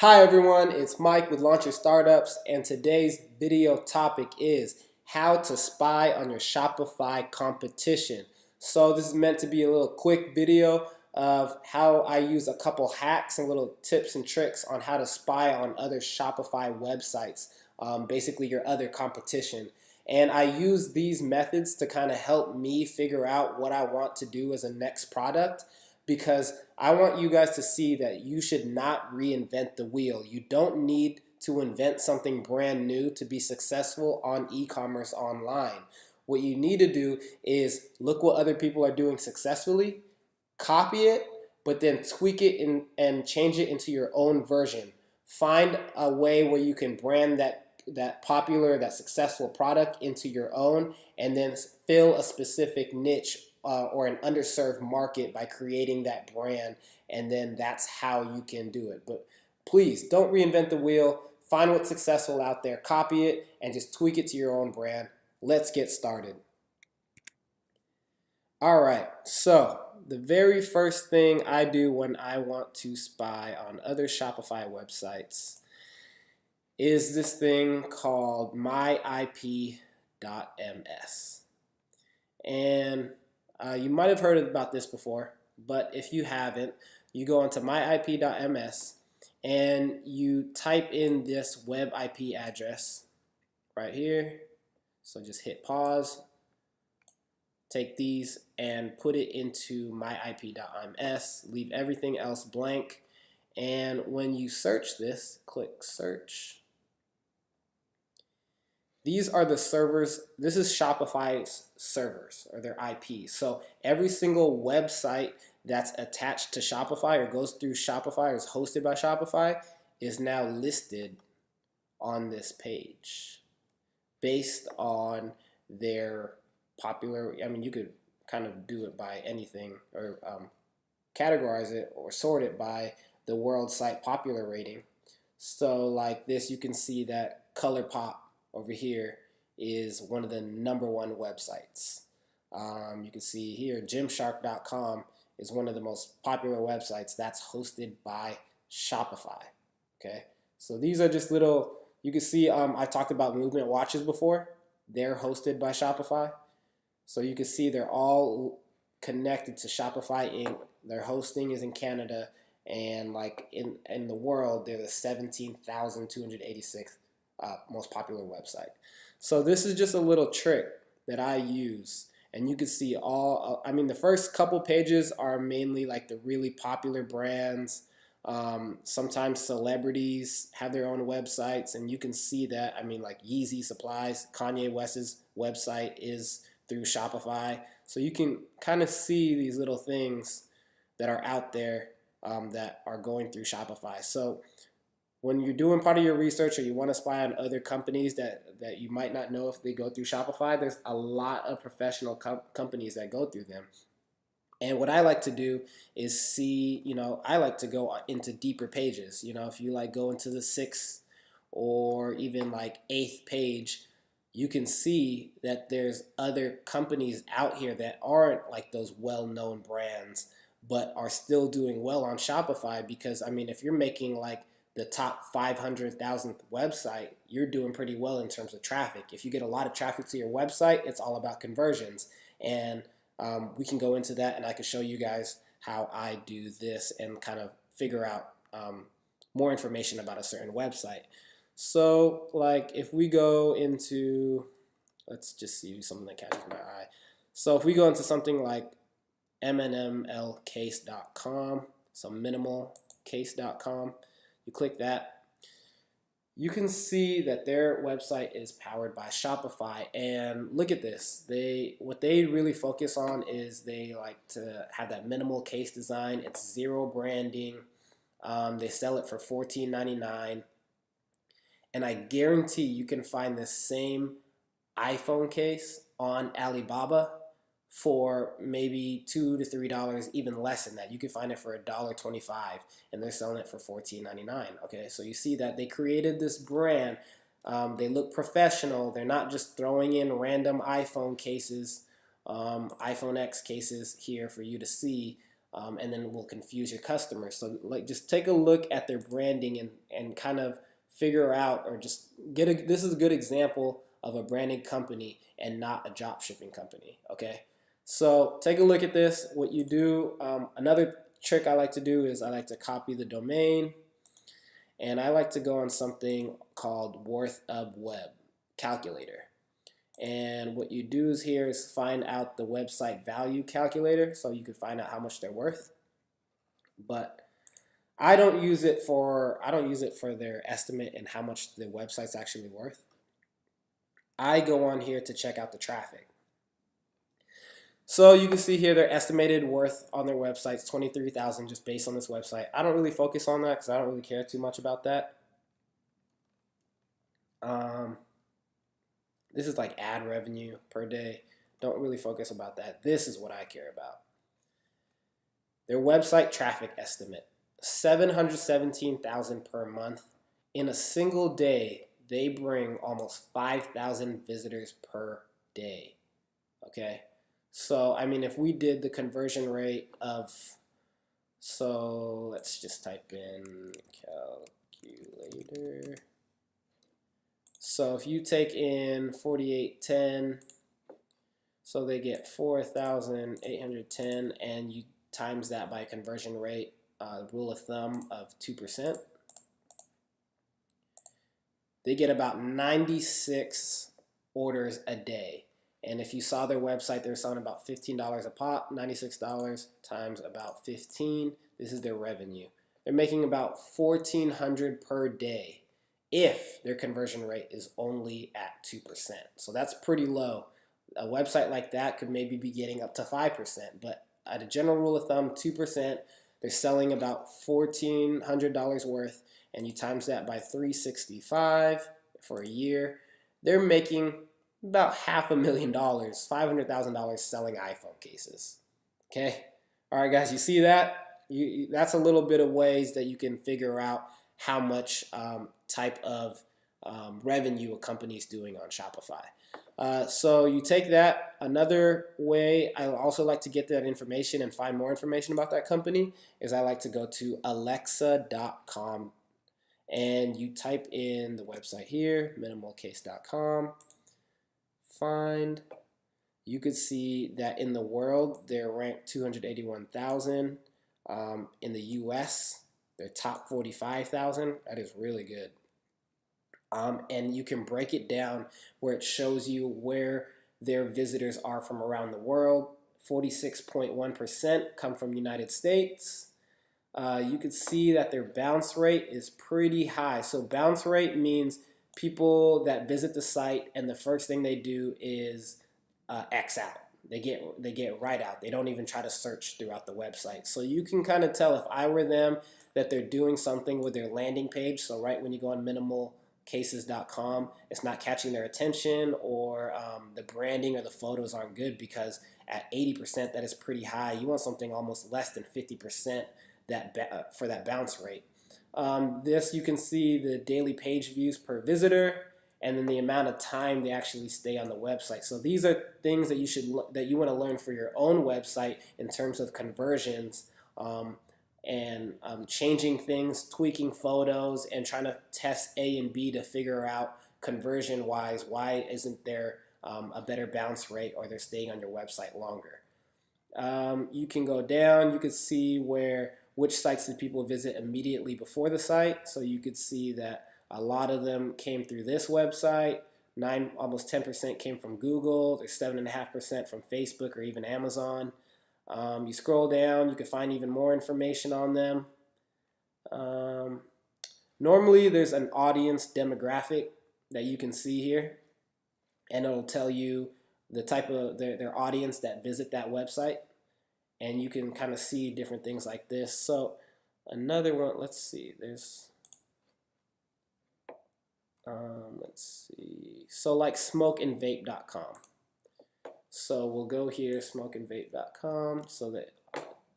Hi everyone, it's Mike with Launch Your Startups, and today's video topic is how to spy on your Shopify competition. So this is meant to be a little quick video of how I use a couple hacks and little tips and tricks on how to spy on other Shopify websites, basically your other competition. And I use these methods to kind of help me figure out what I want to do as a next product, because I want you guys to see that you should not reinvent the wheel. You don't need to invent something brand new to be successful on e-commerce online. What you need to do is look what other people are doing successfully, copy it, but then tweak it and change it into your own version. Find a way where you can brand that popular, that successful product into your own, and then fill a specific niche or an underserved market by creating that brand, and then that's how you can do it. But please don't reinvent the wheel. Find what's successful out there, copy it, and just tweak it to your own brand. Let's get started. All right, so the very first thing I do when I want to spy on other Shopify websites is this thing called MyIPIMS. And you might have heard about this before, but if you haven't, you go onto myip.ms and you type in this web IP address right here. So just hit pause, take these and put it into myip.ms, leave everything else blank, and when you search this, click search. These are the servers. This is Shopify's servers, or their IPs. So every single website that's attached to Shopify or goes through Shopify or is hosted by Shopify is now listed on this page based on their popular. I mean, you could kind of do it by anything, or categorize it or sort it by the world site popular rating. So like this, you can see that ColourPop over here is one of the #1 websites. You can see here Gymshark.com is one of the most popular websites that's hosted by Shopify. Okay, so these are just little, you can see I talked about movement watches before. They're hosted by Shopify. So you can see they're all connected to Shopify Inc. Their hosting is in Canada, and like in the world, they're the 17,286 most popular website. So this is just a little trick that I use, and you can see all, I mean, the first couple pages are mainly like the really popular brands. Sometimes celebrities have their own websites, and you can see that. I mean, like Yeezy Supplies, Kanye West's website is through Shopify. So you can kind of see these little things that are out there that are going through Shopify. So when you're doing part of your research or you want to spy on other companies that you might not know if they go through Shopify, there's a lot of professional companies that go through them. And what I like to do is see, I like to go into deeper pages. If you like go into the 6th or even like 8th page, you can see that there's other companies out here that aren't like those well-known brands, but are still doing well on Shopify. Because I mean, if you're making like the top 500,000th website, you're doing pretty well in terms of traffic. If you get a lot of traffic to your website, it's all about conversions. And we can go into that, and I can show you guys how I do this and kind of figure out more information about a certain website. So like if we go into, let's just see something that catches my eye. So if we go into something like mnmlcase.com, so minimalcase.com, you click that, you can see that their website is powered by Shopify. And look at this. What they really focus on is they like to have that minimal case design. It's zero branding. They sell it for $14.99. And I guarantee you can find this same iPhone case on Alibaba for maybe $2 to $3, even less than that. You can find it for $1.25, and they're selling it for $14.99. Okay, so you see that they created this brand. They look professional. They're not just throwing in random iPhone cases, iPhone X cases here for you to see. and then will confuse your customers. So like just take a look at their branding and kind of figure out, or just this is a good example of a branded company and not a drop shipping company. Okay, so take a look at this. What you do, another trick I like to do is I like to copy the domain, and I like to go on something called Worth of Web calculator. And what you do is here is find out the website value calculator, so you can find out how much they're worth. But I don't use it for their estimate and how much the website's actually worth. I go on here to check out the traffic. So you can see here their estimated worth on their website is 23,000 just based on this website. I don't really focus on that because I don't really care too much about that. This is like ad revenue per day. Don't really focus about that. This is what I care about. Their website traffic estimate, 717,000 per month. In a single day, they bring almost 5,000 visitors per day. Okay, so I mean, if we did the conversion rate of, so let's just type in calculator. So if you take in 4810, so they get 4,810, and you times that by a conversion rate, rule of thumb of 2%, they get about 96 orders a day. And if you saw their website, they're selling about $15 a pop. $96 times about 15. This is their revenue. They're making about $1,400 per day if their conversion rate is only at 2%. So that's pretty low. A website like that could maybe be getting up to 5%, but at a general rule of thumb, 2%, they're selling about $1,400 worth, and you times that by 365 for a year, they're making about $500,000, $500,000 selling iPhone cases. Okay? All right, guys, you see that? That's a little bit of ways that you can figure out how much type of revenue a company is doing on Shopify. So you take that. Another way I also like to get that information and find more information about that company is I like to go to alexa.com, and you type in the website here, minimalcase.com. Find. You could see that in the world they're ranked 281,000. In the US, they're top 45,000. That is really good. And you can break it down where it shows you where their visitors are from around the world. 46.1% come from the United States. You can see that their bounce rate is pretty high. So bounce rate means people that visit the site and the first thing they do is X out. They get right out. They don't even try to search throughout the website. So you can kind of tell, if I were them, that they're doing something with their landing page. So right when you go on minimalcases.com, it's not catching their attention, or the branding or the photos aren't good, because at 80%, that is pretty high. You want something almost less than 50% for that bounce rate. This, you can see the daily page views per visitor, and then the amount of time they actually stay on the website. So these are things that you want to learn for your own website in terms of conversions, and changing things, tweaking photos, and trying to test A and B to figure out conversion-wise why isn't there a better bounce rate, or they're staying on your website longer. You can go down. You can see which sites did people visit immediately before the site. So you could see that a lot of them came through this website. Almost 10% came from Google. There's 7.5% from Facebook or even Amazon. You scroll down, you can find even more information on them. Normally, there's an audience demographic that you can see here, and it'll tell you the type of their audience that visit that website, and you can kind of see different things like this. So another one, let's see, let's see. So like smokeandvape.com. So we'll go here, smokeandvape.com. So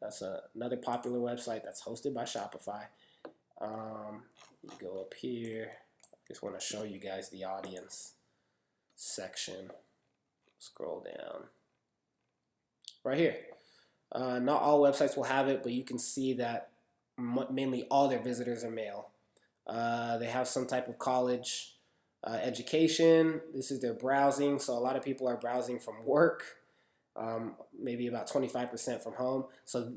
that's another popular website that's hosted by Shopify. You go up here. I just want to show you guys the audience section. Scroll down. Right here. Not all websites will have it, but you can see that mainly all their visitors are male. They have some type of college education. This is their browsing. So a lot of people are browsing from work, maybe about 25% from home. So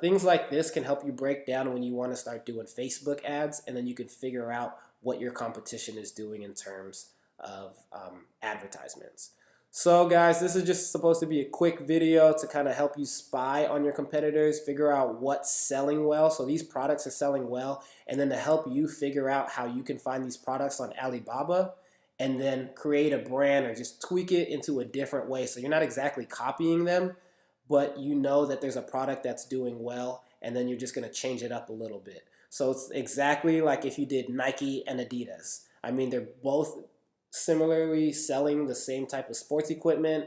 things like this can help you break down when you want to start doing Facebook ads, and then you can figure out what your competition is doing in terms of advertisements. So guys, this is just supposed to be a quick video to kind of help you spy on your competitors, figure out what's selling well. So these products are selling well, and then to help you figure out how you can find these products on Alibaba and then create a brand or just tweak it into a different way. So you're not exactly copying them, but you know that there's a product that's doing well, and then you're just going to change it up a little bit. So it's exactly like if you did Nike and Adidas. I mean, they're both similarly selling the same type of sports equipment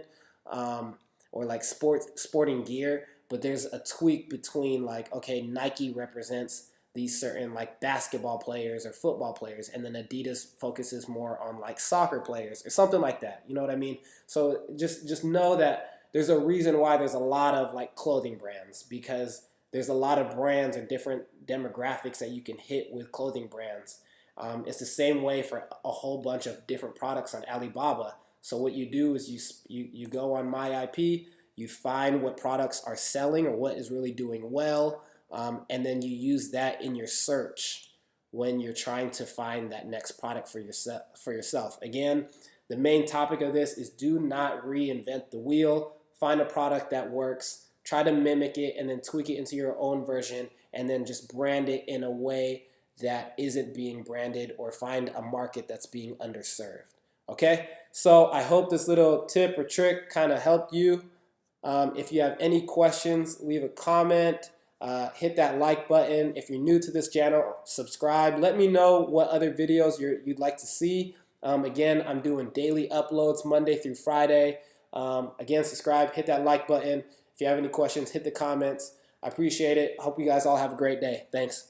or like sporting gear, but there's a tweak between like, okay, Nike represents these certain like basketball players or football players, and then Adidas focuses more on like soccer players or something like that. You know what I mean? So just know that there's a reason why there's a lot of like clothing brands, because there's a lot of brands and different demographics that you can hit with clothing brands. It's the same way for a whole bunch of different products on Alibaba. So what you do is you go on MyIP, you find what products are selling or what is really doing well, and then you use that in your search when you're trying to find that next product for yourself. Again, the main topic of this is do not reinvent the wheel. Find a product that works, try to mimic it, and then tweak it into your own version, and then just brand it in a way that isn't being branded, or find a market that's being underserved. Okay, so I hope this little tip or trick kind of helped you. If you have any questions, leave a comment, hit that like button. If you're new to this channel, subscribe. Let me know what other videos you'd like to see. Again, I'm doing daily uploads Monday through Friday. Again, subscribe, hit that like button. If you have any questions, hit the comments. I appreciate it. Hope you guys all have a great day. Thanks.